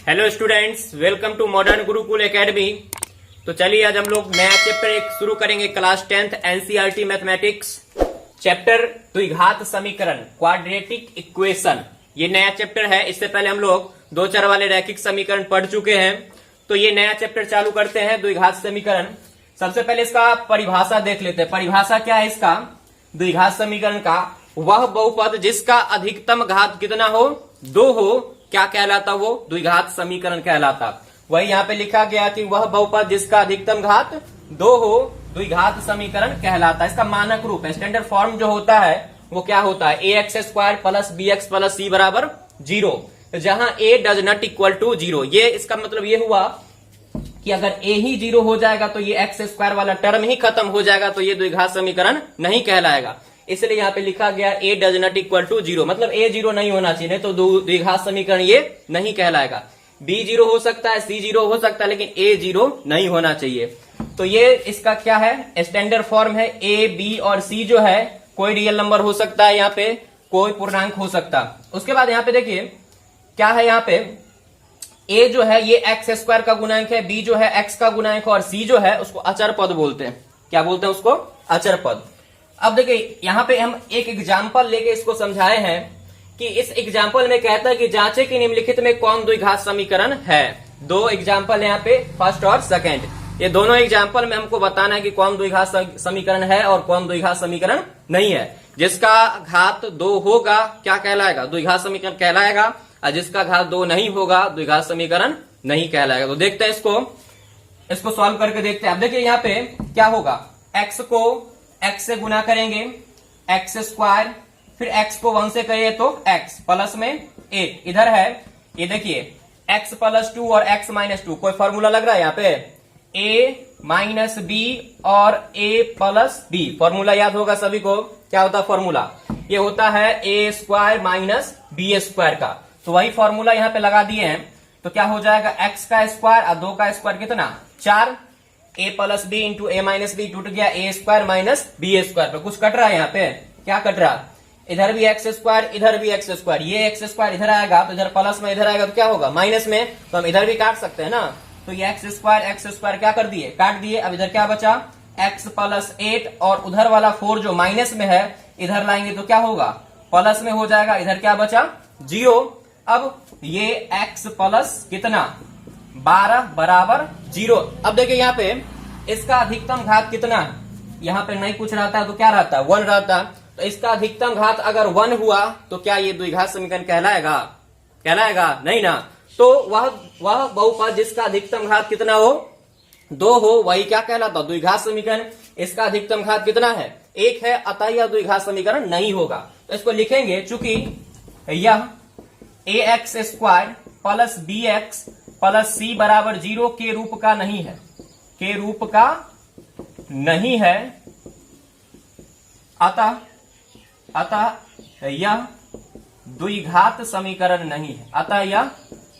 Hello students, welcome to modern Gurukul academy. तो चलिए आज हम लोग नया चैप्टर एक शुरू करेंगे class 10th NCERT mathematics chapter द्विघात समीकरण क्वाड्रेटिक इक्वेशन। ये नया चैप्टर है। इससे पहले हम लोग दो चर वाले रैखिक समीकरण पढ़ चुके हैं। तो ये नया चैप्टर चालू करते हैं द्विघात समीकरण। सबसे पहले इसका परिभाषा देख लेते हैं। परिभाषा क्या है इसका? द्विघात समीकरण का वह बहुपद जिसका अधिकतम घात कितना हो, 2 हो, क्या कहलाता? वो द्विघात समीकरण कहलाता। वही यहाँ पे लिखा गया कि वह बहुपद जिसका अधिकतम घात 2 हो द्विघात समीकरण कहलाता। इसका मानक रूप है, स्टैंडर्ड फॉर्म जो होता है वो क्या होता है? ax² plus bx plus c बराबर 0, जहां a does not equal to 0। ये इसका मतलब ये हुआ कि अगर a ही 0 हो जाएगा तो ये x² वाला टर्म ही खत्म हो जाएगा, तो ये द्विघात समीकरण नहीं कहलाएगा। इसलिए यहाँ पे लिखा गया a does not equal to 0, मतलब a 0 नहीं होना चाहिए, नहीं तो द्विघात समीकरण ये नहीं कहलाएगा। b 0 हो सकता है, c 0 हो सकता है, लेकिन a 0 नहीं होना चाहिए। तो ये इसका क्या है? स्टैंडर्ड फॉर्म है। a, b और c जो है कोई रियल नंबर हो सकता है, यहाँ पे कोई पूर्णांक हो सकता। उसके बाद यहाँ पे देखिए क्या है, यहाँ पे a जो है ये x² का गुणांक है, b जो है x का गुणांक है, और c जो है उसको अचर पद बोलते हैं। क्या बोलते हैं उसको? अचर पद। अब देखिए यहाँ पे हम एक एग्जाम्पल लेके इसको समझाए हैं कि इस एग्जाम्पल में कहता है कि जांचे कि निम्नलिखित में कौन द्विघात समीकरण है। दो एग्जाम्पल यहाँ पे, फर्स्ट और सेकंड। ये दोनों एग्जाम्पल में हमको बताना है कि कौन द्विघात समीकरण है और कौन द्विघात समीकरण नहीं है। जिसका घात 2 होगा क्या कहलाएगा? द्विघात समीकरण कहलाएगा, और जिसका घात 2 नहीं होगा द्विघात समीकरण नहीं कहलाएगा। तो देखते हैं इसको सॉल्व करके देखते हैं। अब देखिए यहाँ पे क्या होगा, x को x से गुना करेंगे x², फिर x को 1 से करिए तो x प्लस में 1 इधर है। ये देखिए x प्लस 2 और x माइनस 2, कोई फॉर्मूला लग रहा है यहाँ पे? a माइनस b और a प्लस b। फॉर्मूला याद होगा सभी को, क्या होता है फॉर्मूला? ये होता है a² माइनस b² का। तो वही फॉर्मूला यहाँ पे लगा दिए हैं। तो क्या हो जाएगा? x का स्क्वायर और 2 का स्क्वायर कितना? 4। a plus B into a minus B टूट गया a² माइनस b² पे। कुछ कट रहा है यहाँ पे? क्या कट रहा? इधर भी x², इधर भी x²। ये x² इधर आएगा तो इधर प्लस में, इधर आएगा तो क्या होगा? माइनस में। तो हम इधर भी काट सकते हैं ना। तो ये x² क्या कर दिए? काट दिए। अब इधर क्या बचा? x प्लस 8 और उधर वाला 4 जो माइनस में है इधर लाएंगे तो क्या होगा? प्लस में हो जाएगा। इधर क्या बचा? 0। अब ये x प्लस कितना? 12 बराबर 0। अब देखिए यहाँ पे इसका अधिकतम घात कितना है? यहाँ पे नहीं कुछ रहता तो क्या रहता? 1 रहता। तो इसका अधिकतम घात अगर 1 हुआ तो क्या ये द्विघात समीकरण कहलाएगा? कहलाएगा नहीं ना। तो वह बहुपद जिसका अधिकतम घात कितना हो? 2 हो, वही क्या कहलाता? द्विघात समीकरण। इसका अधिकतम घात कितना है? 1 है, अतः यह द्विघात समीकरण नहीं होगा। तो इसको लिखेंगे, चूंकि यह ax² plus bx plus c बराबर 0 के रूप का नहीं है, के रूप का नहीं है, अतः यह द्विघात समीकरण नहीं है। अतः यह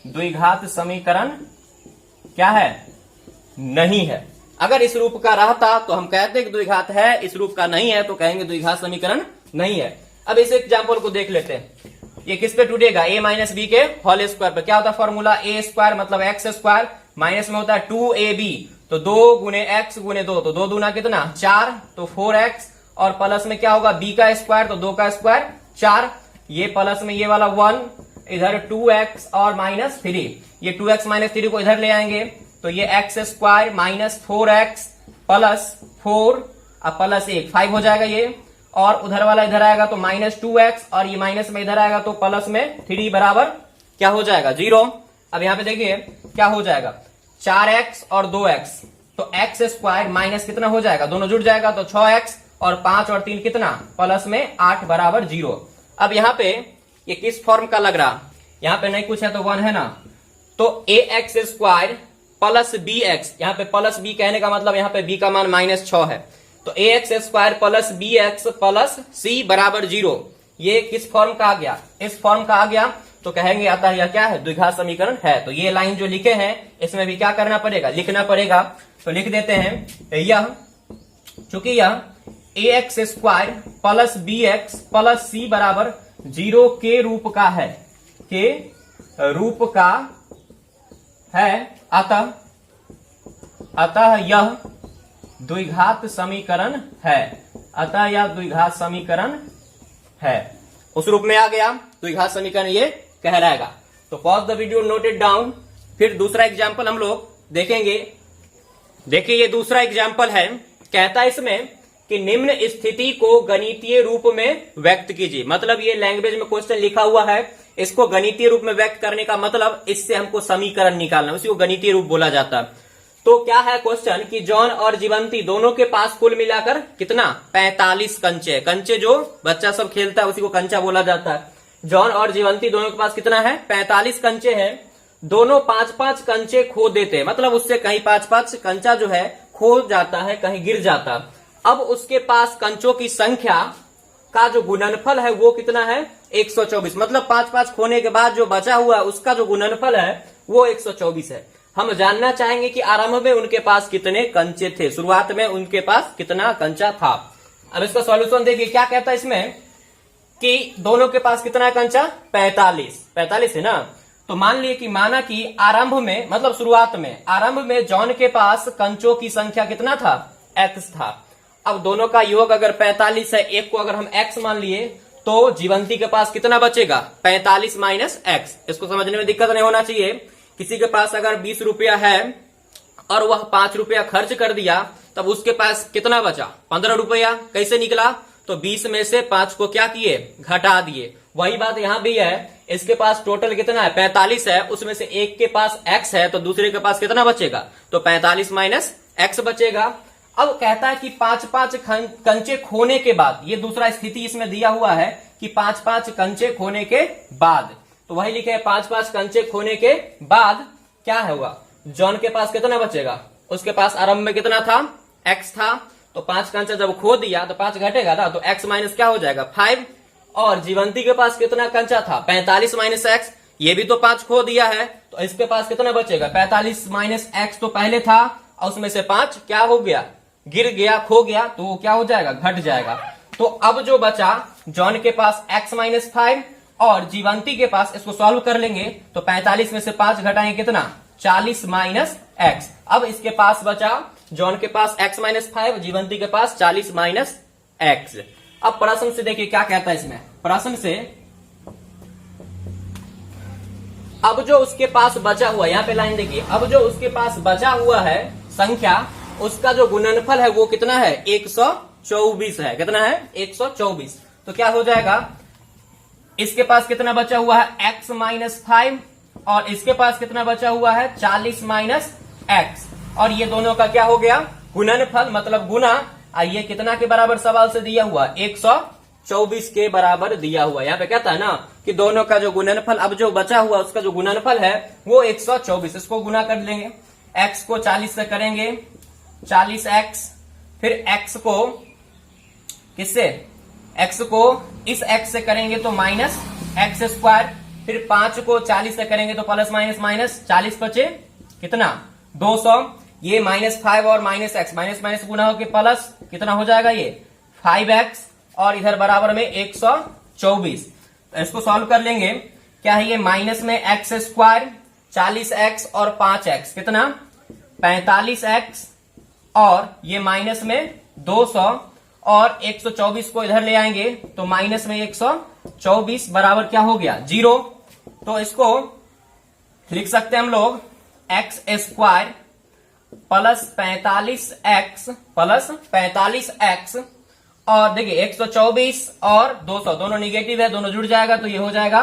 द्विघात समीकरण क्या है? नहीं है। अगर इस रूप का रहता तो हम कहते कि द्विघात है, इस रूप का नहीं है तो कहेंगे द्विघात समीकरण नहीं है। अब इस एग्जाम्पल को देख लेते हैं। ये किस पे टूटेगा? a माइनस बी के होल स्क्वायर पे। क्या होता है फॉर्मूला? a² मतलब x² माइनस में होता है 2ab, तो 2 गुने x गुने 2, तो 2 दूना कितना? 4, तो 4x, और प्लस में क्या होगा? b का स्क्वायर, तो 2 का स्क्वायर 4। ये प्लस में ये वाला 1, इधर 2x और माइनस 3। ये 2x माइनस 3 को इधर ले आएंगे तो ये x² माइनस 4x प्लस 4 और प्लस 1 5 हो जाएगा ये, और उधर वाला इधर आएगा तो माइनस 2x, और ये माइनस में इधर आएगा तो प्लस में 3 बराबर क्या हो जाएगा? 0। अब यहाँ पे देखिए क्या हो जाएगा? 4x और 2x, तो x² माइनस कितना हो जाएगा? दोनों जुड़ जाएगा तो 6x, और 5 और 3 कितना? प्लस में 8 बराबर 0। अब यहाँ पे ये किस फॉर्म का लग रहा? यहाँ पे नहीं कुछ है तो 1 है ना। तो ax² प्लस bx, यहाँ पे प्लस b कहने का मतलब यहाँ पे b का मान -6 है, तो ax² plus bx plus c बराबर 0। ये किस फॉर्म का आ गया? इस फॉर्म का आ गया। तो कहेंगे अतः यह क्या है? द्विघात समीकरण है। तो ये लाइन जो लिखे हैं इसमें भी क्या करना पड़ेगा? लिखना पड़ेगा। तो लिख देते हैं, यह चूंकि यह ax² plus bx plus c बराबर 0 के रूप का है, के रूप का है, अतः यह द्विघात समीकरण है, अतः यह द्विघात समीकरण है। उस रूप में आ गया, द्विघात समीकरण ये कहलाएगा। तो pause the video, note it down. फिर दूसरा एग्जाम्पल हम लोग देखेंगे। देखिए ये दूसरा एग्जाम्पल है, कहता है इसमें कि निम्न स्थिति को गणितीय रूप में व्यक्त कीजिए। मतलब ये लैंग्वेज में क्वेश्चन लिखा हुआ है, इसको गणितीय रूप में व्यक्त करने का मतलब इससे हमको समीकरण निकालना, उसी को गणितीय रूप बोला जाता है। तो क्या है क्वेश्चन कि जॉन और जीवंती दोनों के पास कुल मिलाकर कितना 45 कंचे, कंचे जो बच्चा सब खेलता है उसी को कंचा बोला जाता है। जॉन और जीवंती दोनों के पास कितना है 45 कंचे हैं। दोनों 5-5 कंचे खो देते हैं, मतलब उससे कहीं 5-5 कंचा जो है खो जाता है, कहीं गिर जाता। अब उसके पास कंचों की संख्या का जो गुणनफल है वो कितना है 124। मतलब 5-5 खोने के बाद जो बचा हुआ उसका जो गुणनफल है वो 124 है। हम जानना चाहेंगे कि आरंभ में उनके पास कितने कंचे थे, शुरुआत में उनके पास कितना कंचा था। अब इसका सॉल्यूशन देखिए क्या कहता है इसमें कि दोनों के पास कितना कंचा 45 है ना। तो मान लिए कि माना कि आरंभ में, मतलब शुरुआत में, आरंभ में जॉन के पास कंचों की संख्या कितना था x था। अब दोनों का योग अगर 45 है, एक को अगर हम x मान लिए तो जीवंती के पास कितना बचेगा 45 माइनस x। इसको समझने में दिक्कत नहीं होना चाहिए। किसी के पास अगर 20 रुपया है और वह 5 रुपया खर्च कर दिया, तब उसके पास कितना बचा 15 रुपया। कैसे निकला, तो 20 में से 5 को क्या किए घटा दिए। वही बात यहां भी है, इसके पास टोटल कितना है 45 है, उसमें से एक के पास x है तो दूसरे के पास कितना बचेगा, तो 45 माइनस x बचेगा। अब कहता है कि 5-5 कंचे खोने के बाद, ये दूसरा स्थिति इसमें दिया हुआ है कि 5-5 कंचे खोने के बाद, तो वही लिखे 5-5 कंचे खोने के बाद क्या होगा, जॉन के पास कितना बचेगा, उसके पास आरंभ में कितना था x था, तो 5 कंचा जब खो दिया तो 5 घटेगा ना, तो x माइनस क्या हो जाएगा 5। और जीवंती के पास कितना कंचा था 45 माइनस x, ये भी तो 5 खो दिया है, तो इसके पास कितना बचेगा 45 माइनस x तो पहले था और उसमें से 5 क्या हो गया गिर गया, खो गया, तो वो क्या हो जाएगा घट जाएगा। तो अब जो बचा जॉन के पास x माइनस 5 और जीवंती के पास, इसको सॉल्व कर लेंगे तो 45 में से 5 घटाएंगे कितना 40 माइनस x। अब इसके पास बचा जॉन के पास x माइनस 5, जीवंती के पास 40 माइनस x। अब प्रश्न से देखिए क्या कहता है इसमें, प्रश्न से अब जो उसके पास बचा हुआ, यहाँ पे लाइन देखिए, अब जो उसके पास बचा हुआ है संख्या, उसका जो गुणनफल है वो कितना है 124 है। कितना है 124। तो क्या हो जाएगा, इसके पास कितना बचा हुआ है x माइनस 5 और इसके पास कितना बचा हुआ है 40 माइनस x, और ये दोनों का क्या हो गया गुणनफल, मतलब गुना। ये कितना के बराबर सवाल से दिया हुआ 124 के बराबर दिया हुआ। यहाँ पे कहता है ना कि दोनों का जो गुणनफल, अब जो बचा हुआ उसका जो गुणनफल है वो 124। इसको गुना कर लेंगे, x को 40 से करेंगे 40x, फिर x को किससे, x को इस x से करेंगे तो माइनस x स्क्वायर, फिर 5 को 40 से करेंगे तो प्लस माइनस माइनस 40 बचे कितना 200। ये -5 और -x, माइनस माइनस गुना होकर प्लस कितना हो जाएगा ये 5x, और इधर बराबर में 124। इसको सॉल्व कर लेंगे, क्या है ये माइनस में x स्क्वायर 40x और 5x कितना 45x, और ये माइनस में 200 और 124 को इधर ले आएंगे तो माइनस में 124 बराबर क्या हो गया 0। तो इसको लिख सकते हैं हम लोग x स्क्वायर प्लस 45x और देखिए 124 और 200 दोनों निगेटिव है, दोनों जुड़ जाएगा तो ये हो जाएगा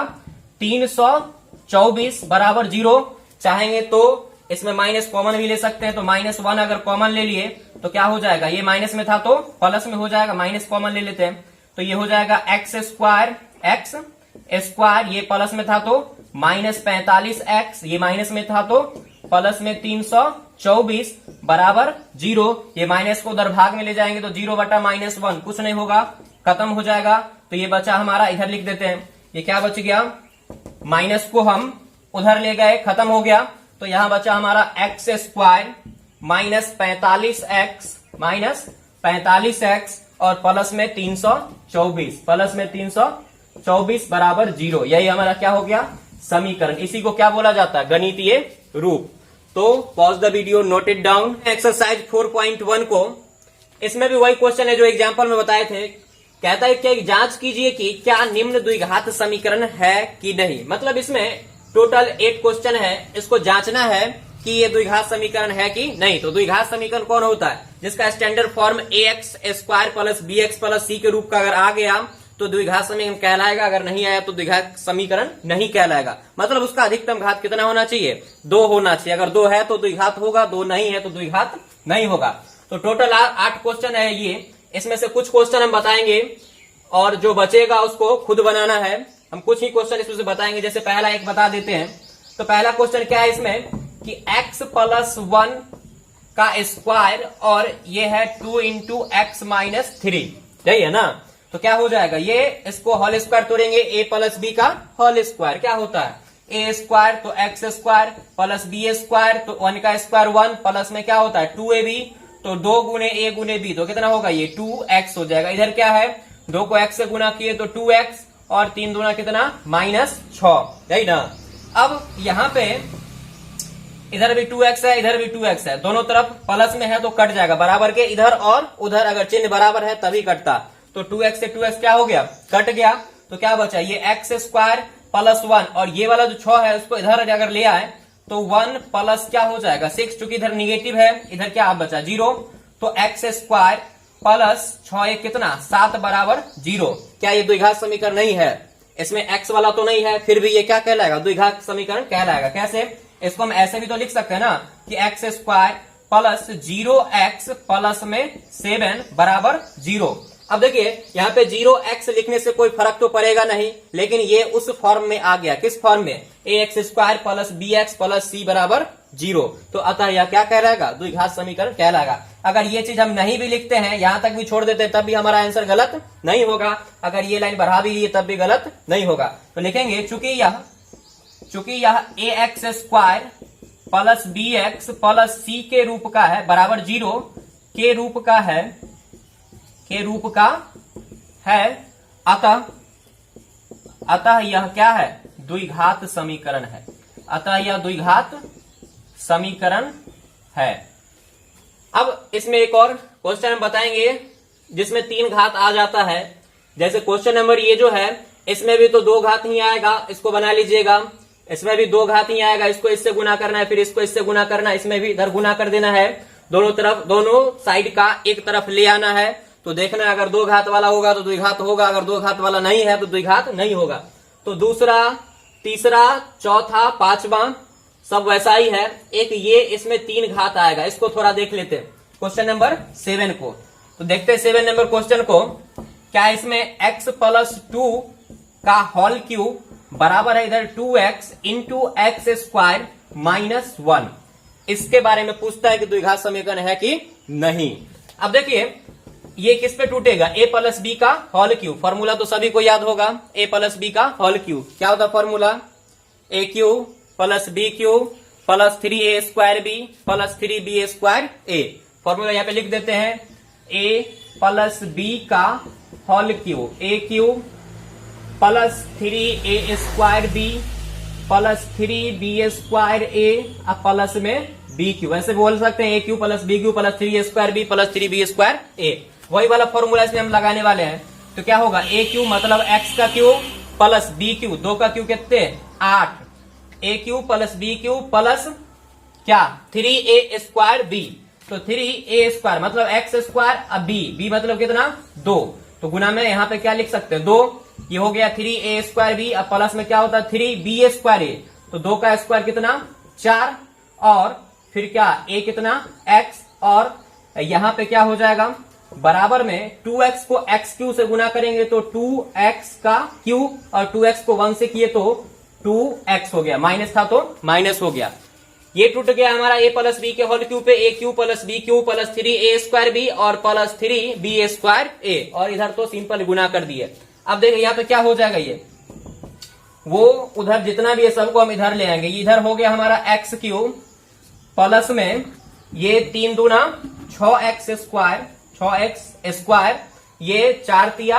324 बराबर 0। चाहेंगे तो इसमें माइनस कॉमन भी ले सकते हैं, तो -1 अगर कॉमन ले लिए तो क्या हो जाएगा, ये माइनस में था तो प्लस में हो जाएगा, माइनस कॉमन ले लेते हैं तो ये हो जाएगा x स्क्वायर, ये प्लस में था तो -45x, ये माइनस में था तो प्लस में 324 बराबर 0। ये माइनस को उधर भाग में ले जाएंगे तो 0 बटा -1 कुछ नहीं होगा, खत्म हो जाएगा। तो ये बचा हमारा, इधर लिख देते हैं, ये क्या बच गया, माइनस को हम उधर ले गए, खत्म हो गया। तो यहां बचा हमारा x स्क्वायर -45x और प्लस में 324 बराबर 0। यही हमारा क्या हो गया समीकरण। इसी को क्या बोला जाता है, गणितीय रूप। तो pause the video, note it down. Exercise 4.1 को, इसमें भी वही क्वेश्चन है जो एग्जाम्पल में बताए थे। कहता है कि जांच कीजिए कि क्या निम्न द्विघात समीकरण है कि नहीं। मतलब इसमें टोटल 8 क्वेश्चन है, इसको जांचना है कि ये द्विघात समीकरण है कि नहीं। तो द्विघात समीकरण कौन होता है? जिसका standard form ax² plus bx plus c के रूप का अगर आ गया तो द्विघात समीकरण कहलाएगा, अगर नहीं आया तो द्विघात समीकरण नहीं कहलाएगा। मतलब उसका अधिकतम घात कितना होना चाहिए? 2 होना चाहिए। अगर 2 है तो द्विघात होगा, 2 नहीं है तो द्विघात नहीं होगा। तो टोटल 8 क्वेश्चन है ये। इसमें से कुछ क्वेश्चन हम बताएंगे और जो बचेगा उसको खुद बनाना है। हम कुछ ही क्वेश्चन इसमें से बताएंगे। जैसे पहला एक बता देते हैं। तो पहला क्वेश्चन क्या है इसमें कि x प्लस 1 का स्क्वायर और ये है 2 इंटू एक्स माइनस 3, यही है ना। तो क्या हो जाएगा, ये इसको होल स्क्वायर तोड़ेंगे, a प्लस बी का होल स्क्वायर क्या होता है a स्क्वायर तो X square plus B square तो 1 का स्क्वायर 1 प्लस में क्या होता है 2ab तो 2 गुने a गुने b तो कितना होगा ये 2x हो जाएगा। इधर क्या है 2 को x से गुना किए तो 2x और 3 दूना कितना -6, यही ना। अब यहाँ पे इधर भी 2x है, इधर भी 2x है, दोनों तरफ प्लस में है तो कट जाएगा बराबर के। इधर और उधर अगर चिन्ह बराबर है तभी कटता। तो 2x से 2x क्या हो गया, कट गया। तो क्या बचा ये एक्स स्क्वायर प्लस 1 और ये वाला जो 6 है उसको इधर अगर ले आए तो 1 प्लस क्या हो जाएगा 6, चूंकि इधर निगेटिव है, इधर क्या बचा 0। तो एक्स स्क्वायर प्लस 6 कितना 7 बराबर 0। क्या ये द्विघात समीकरण नहीं है? इसमें x वाला तो नहीं है, फिर भी ये क्या कहलाएगा द्विघात समीकरण कहलाएगा। कैसे? इसको हम ऐसे भी तो लिख सकते हैं ना कि x square plus 0x plus में 7 बराबर 0। अब देखिए यहाँ पे 0x लिखने से कोई फर्क तो पड़ेगा नहीं, लेकिन ये उस फॉर्म में आ गया। किस फॉर्म में? ax square plus bx plus c बराबर 0। तो अतः यह क्या कहलाएगा द्विघात समीकरण कहलाएगा। अगर ये चीज हम नहीं भी लिखते हैं, यहां तक भी छोड़ देते हैं, तब भी हमारा आंसर गलत नहीं होगा। अगर ये लाइन बढ़ा भी लिए तब भी गलत नहीं होगा। तो लिखेंगे चूंकि यह ax square plus bx plus c के रूप का है बराबर 0 के रूप का है, अतः यह क्या है द्विघात समीकरण है। अतः यह द्विघात समीकरण है। अब इसमें एक और क्वेश्चन हम बताएंगे जिसमें 3 घात आ जाता है। जैसे क्वेश्चन नंबर ये जो है इसमें भी तो 2 घात ही आएगा, इसको बना लीजिएगा। इसमें भी 2 घात ही आएगा, इसको इससे गुना करना है, फिर इसको इससे गुना करना है, इसमें भी इधर गुना कर देना है। दोनों तरफ दोनों साइड का एक तरफ ले आना है। तो देखना है अगर 2 घात वाला होगा तो द्विघात होगा, अगर 2 घात वाला नहीं है तो द्विघात नहीं होगा। तो दूसरा, तीसरा, चौथा, पांचवा सब वैसा ही है। एक ये इसमें 3 घात आएगा, इसको थोड़ा देख लेते हैं क्वेश्चन नंबर 7 को। तो देखते हैं 7 नंबर क्वेश्चन को। क्या इसमें x प्लस 2 का होल क्यूब बराबर है इधर 2x into x square minus 1। इसके बारे में पूछता है कि द्विघात समीकरण है कि नहीं। अब देखिए ये किस पे टूटेगा, a प्लस बी का होल क्यूब। फॉर्मूला तो सभी को याद होगा, a प्लस बी का होल क्यूब क्या होता है formula, a cube plus B cube plus 3a square B plus 3b square a। Formula यहाँ पे लिख देते हैं a प्लस बी का whole cube, a cube plus 3a square B plus 3b square a अब प्लस में b cube. ऐसे बोल सकते हैं a cube plus b cube plus 3a square b plus 3b square a। वही वाला formula इसमें हम लगाने वाले हैं। तो क्या होगा a क्यूब मतलब x का क्यूब प्लस b क्यूब, 2 का क्यूब कितने 8, a cube plus b cube plus क्या 3a स्क्वायर b। तो 3a स्क्वायर मतलब x स्क्वायर अब b मतलब कितना 2। तो गुना में यहाँ पे क्या लिख सकते हैं 2, ये हो गया 3a स्क्वायर b। अब प्लस में क्या होता है 3b स्क्वायर a। तो 2 का स्क्वायर कितना 4 और फिर क्या a कितना x और यहाँ पे क्या हो जाएगा बराबर में 2x को x क्यू से गुना करेंगे तो 2x का क्यूब और 2x को 1 से किए तो 2x हो गया, माइनस था तो माइनस हो गया। ये टूट गया हमारा a प्लस बी के होल क्यूब पे a cube plus b cube plus 3a square b और प्लस 3b स्क्वायर a और इधर तो सिंपल गुना कर दिए। अब देखिए यहाँ पे क्या हो जाएगा, ये वो उधर जितना भी है सबको हम इधर ले आएंगे। इधर हो गया हमारा एक्स क्यूब प्लस में ये 3 दूना 6x स्क्वायर, 6x स्क्वायर, ये 4 तिया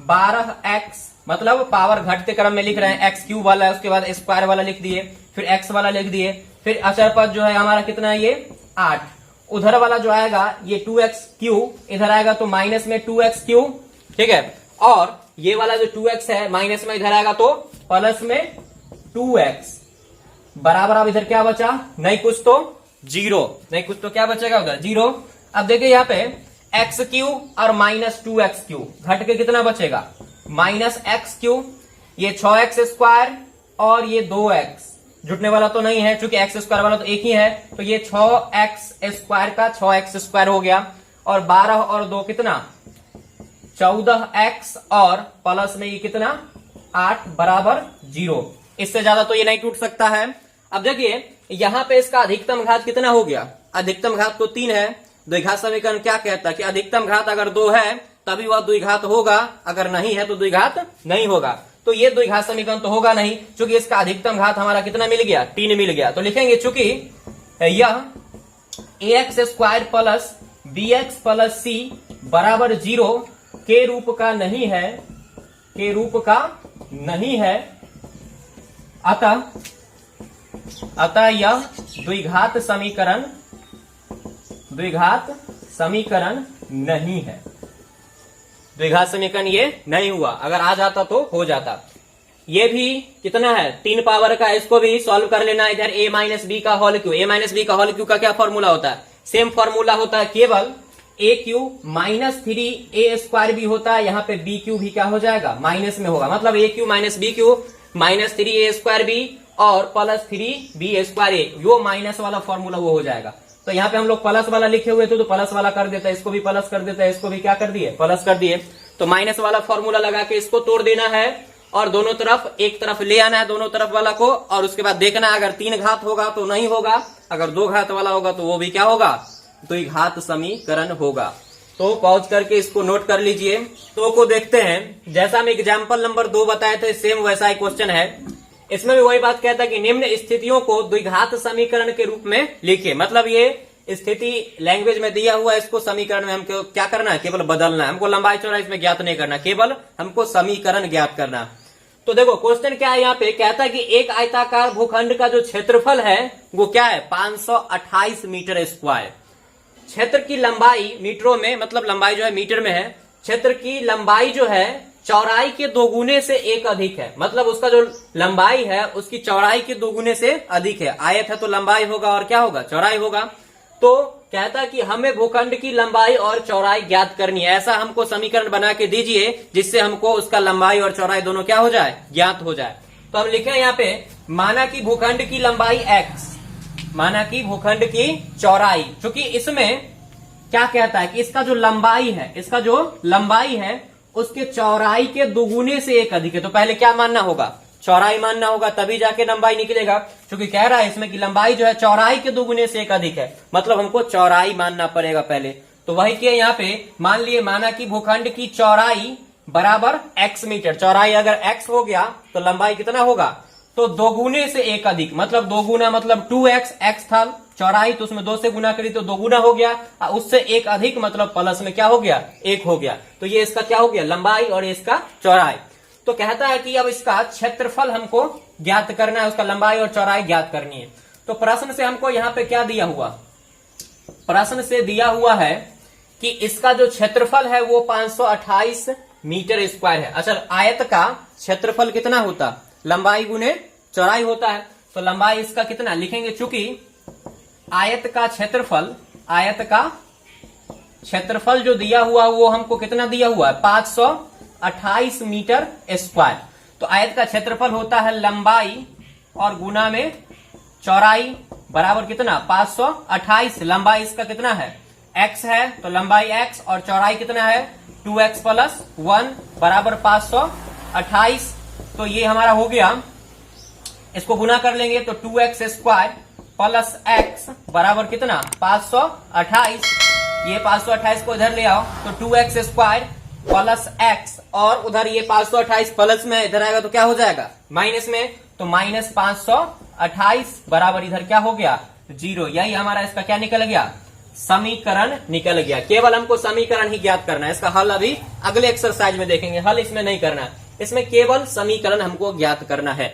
12x मतलब पावर घटते क्रम में लिख रहे हैं, एक्स क्यूब वाला है उसके बाद स्क्वायर वाला लिख दिए, फिर एक्स वाला लिख दिए, फिर अचर पद जो है हमारा कितना है, ये 8। उधर वाला जो आएगा ये 2x3, इधर आएगा तो माइनस में 2x3, ठीक है। और ये वाला जो 2x है माइनस में इधर आएगा तो प्लस में 2x बराबर। अब इधर क्या बचा, नहीं कुछ तो 0, नहीं कुछ तो क्या बचेगा उधर 0। अब देखिए यहाँ पे x3 और माइनस 2x3 घट के कितना बचेगा, माइनस x3। ये 6x² और ये 2x, जुटने वाला तो नहीं है क्योंकि x² वाला तो एक ही है, तो ये 6x² का 6x² हो गया। और 12 और 2 कितना, 14x और प्लस में ये कितना 8 बराबर 0। इससे ज्यादा तो ये नहीं टूट सकता है। अब देखिए यहां पे इसका अधिकतम घात कितना हो गया, अधिकतम घात तो 3 है। द्विघात समीकरण क्या कहता है कि अधिकतम घात अगर 2 है तभी वह द्विघात होगा, अगर नहीं है तो द्विघात नहीं होगा। तो ये द्विघात समीकरण तो होगा नहीं, क्योंकि इसका अधिकतम घात हमारा कितना मिल गया, 3 मिल गया। तो लिखेंगे चूंकि यह ax² plus bx plus c बराबर 0 के रूप का नहीं है, के रूप का नहीं है, अतः यह द्विघात समीकरण नहीं है। द्विघात समीकरण ये नहीं हुआ, अगर आ जाता तो हो जाता। ये भी कितना है, 3 पावर का, इसको भी सॉल्व कर लेना। इधर a माइनस बी का whole cube, a minus B का होल क्यू का क्या फॉर्मूला होता है, सेम फॉर्मूला होता है, केवल AQ माइनस 3a² भी होता है, यहाँ पे BQ भी क्या हो जाएगा, माइनस में होगा। मतलब AQ minus BQ minus 3a² b और प्लस 3b²a, वो माइनस वाला फॉर्मूला वो हो जाएगा। तो यहाँ पे हम लोग प्लस वाला लिखे हुए थे तो प्लस वाला कर देता है, इसको भी प्लस कर देता है, इसको भी क्या कर दिए, प्लस कर दिए। तो माइनस वाला फॉर्मूला लगा के इसको तोड़ देना है और दोनों तरफ एक तरफ ले आना है, दोनों तरफ वाला को, और उसके बाद देखना है अगर 3 घात होगा तो नहीं होगा, अगर 2 घात वाला होगा तो वो भी क्या होगा, द्विघात समीकरण होगा। तो पॉज करके इसको नोट कर लीजिए। तो को देखते हैं, जैसा हम एग्जाम्पल नंबर 2 बताए थे सेम वैसा ही क्वेश्चन है। इसमें भी वही बात कहता है कि निम्न स्थितियों को द्विघात समीकरण के रूप में लिखे। मतलब ये स्थिति लैंग्वेज में दिया हुआ है, इसको समीकरण में हमको क्या करना है, केवल बदलना है। हमको लंबाई चौड़ाई इसमें ज्ञात नहीं करना, केवल हमको समीकरण ज्ञात करना। तो देखो क्वेश्चन क्या है, यहाँ पे कहता है कि एक आयताकार भूखंड का जो क्षेत्रफल है वो क्या है, 528 मीटर स्क्वायर। क्षेत्र की लंबाई मीटरों में, मतलब लंबाई जो है मीटर में है, क्षेत्र की लंबाई जो है चौड़ाई के 2 गुने से 1 अधिक है। मतलब उसका जो लंबाई है उसकी चौड़ाई के 2 गुने से अधिक है। आयत है तो लंबाई होगा और क्या होगा, चौड़ाई होगा। तो कहता है कि हमें भूखंड की लंबाई और चौड़ाई ज्ञात करनी है। ऐसा हमको समीकरण बना के दीजिए जिससे हमको उसका लंबाई और चौड़ाई दोनों क्या हो जाए, ज्ञात हो जाए। तो हम लिखे यहाँ पे, माना कि भूखंड की लंबाई x, माना कि भूखंड की चौड़ाई, क्योंकि इसमें क्या कहता है कि इसका जो लंबाई है, इसका जो लंबाई है उसके चौड़ाई के 2 गुने से 1 अधिक है। तो पहले क्या मानना होगा, चौड़ाई मानना होगा, तभी जाके लंबाई निकलेगा। क्योंकि कह रहा है इसमें कि लंबाई जो है चौड़ाई के 2 गुने से 1 अधिक है, मतलब हमको चौड़ाई मानना पड़ेगा पहले। तो वही किया यहाँ पे, मान लिए माना कि भूखंड की चौड़ाई बराबर x मीटर। चौड़ाई अगर x हो गया तो लंबाई कितना होगा, तो 2 गुने से 1 अधिक, मतलब 2 गुना मतलब 2x, x था चौड़ाई तो उसमें 2 से गुना करी तो 2 गुना हो गया, उससे 1 अधिक मतलब प्लस में क्या हो गया, 1 हो गया। तो ये इसका क्या हो गया, लंबाई, और इसका चौड़ाई। तो कहता है कि अब इसका क्षेत्रफल हमको ज्ञात करना है, उसका लंबाई और चौड़ाई ज्ञात करनी है। तो प्रश्न से हमको यहाँ पे क्या दिया हुआ, प्रश्न से दिया हुआ है कि इसका जो क्षेत्रफल है वो 528 मीटर स्क्वायर है। अच्छा, आयत का क्षेत्रफल कितना होता, लंबाई गुने चौड़ाई होता है। तो लंबाई इसका कितना लिखेंगे, चूंकि आयत का क्षेत्रफल जो दिया हुआ वो हमको कितना दिया हुआ है, 528 मीटर स्क्वायर। तो आयत का क्षेत्रफल होता है लंबाई और गुना में चौड़ाई बराबर कितना, 528। लंबाई इसका कितना है, x है, तो लंबाई x और चौड़ाई कितना है, 2x प्लस 1 बराबर 528। तो ये हमारा हो गया, इसको गुना कर लेंगे तो 2x स्क्वायर प्लस x बराबर कितना, 528। ये 528 को इधर ले आओ तो 2x स्क्वायर प्लस x, और उधर ये 528 प्लस में इधर आएगा तो क्या हो जाएगा, माइनस में, तो माइनस 528 बराबर इधर क्या हो गया, 0। यही हमारा इसका क्या निकल गया, समीकरण निकल गया। केवल हमको समीकरण ही ज्ञात करना है। इसका हल अभी अगले एक्सरसाइज में देखेंगे, हल इसमें नहीं करना है, इसमें केवल समीकरण हमको ज्ञात करना है।